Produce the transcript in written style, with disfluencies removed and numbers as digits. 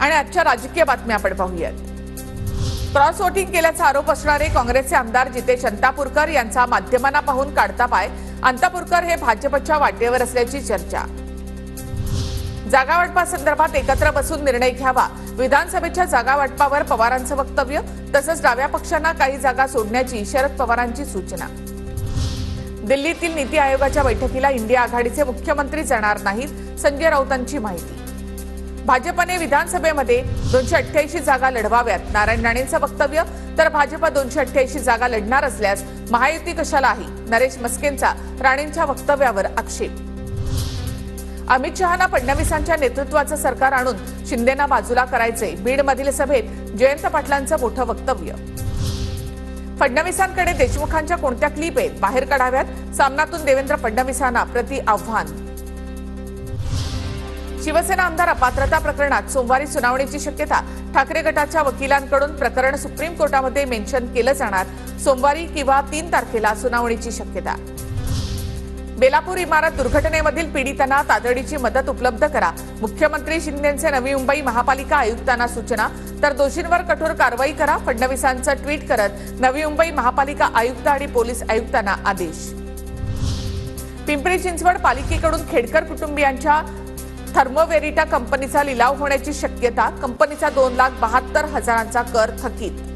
आणि आजच्या राजकीय बातम्या आपण पाहूयात। क्रॉस वोटिंग केल्याचा आरोप असणारे काँग्रेसचे आमदार जितेश अंतापूरकर यांचा माध्यमांना पाहून काढता पाय। अंतापूरकर हे भाजपच्या वाटेवर असल्याची चर्चा। जागा वाटपासंदर्भात एकत्र बसून निर्णय घ्यावा। विधानसभेच्या जागा वाटपावर पवारांचं वक्तव्य। तसंच डाव्या पक्षांना काही जागा सोडण्याची शरद पवारांची सूचना। दिल्लीतील नीती आयोगाच्या बैठकीला इंडिया आघाडीचे मुख्यमंत्री जाणार नाहीत, संजय राऊतांची माहिती। भाजपने विधानसभेमध्ये 288 जागा लढवाव्यात, नारायण राणेंचं वक्तव्य। तर भाजप 288 जागा लढणार असल्यास महायुती कशालाही, नरेश मस्केंचा राणेंच्या वक्तव्यावर आक्षेप। अमित शहांना फडणवीसांच्या नेतृत्वाचं सरकार आणून शिंदेना बाजूला करायचे, बीडमधील सभेत जयंत पाटलांचं मोठं वक्तव्य। फडणवीसांकडे देशमुखांच्या कोणत्या क्लिप आहेत, बाहेर काढाव्यात, सामनातून देवेंद्र फडणवीसांना प्रति आव्हान। शिवसेना आमदार अपात्रता प्रकरणात सोमवारी सुनावणीची शक्यता। ठाकरे गटाच्या वकिलांकडून प्रकरण सुप्रीम कोर्टामध्ये मेन्शन केलं जाणार। सोमवारी किंवा 3 तारखेला सुनावणीची शक्यता। बेलापूर इमारत दुर्घटनेमधील पीडितांना तातडीची मदत उपलब्ध करा, मुख्यमंत्री शिंदेंचे नवी मुंबई महापालिका आयुक्तांना सूचना। तर दोषींवर कठोर कारवाई करा, फडणवीसांचं ट्विट करत नवी मुंबई महापालिका आयुक्त आणि पोलीस आयुक्तांना आदेश। पिंपरी चिंचवड पालिकेकडून खेडकर कुटुंबियांच्या थर्मोवेरिटा कंपनीचा लिलाव होण्याची शक्यता। कंपनीचा 2,72,000चा कर थकीत।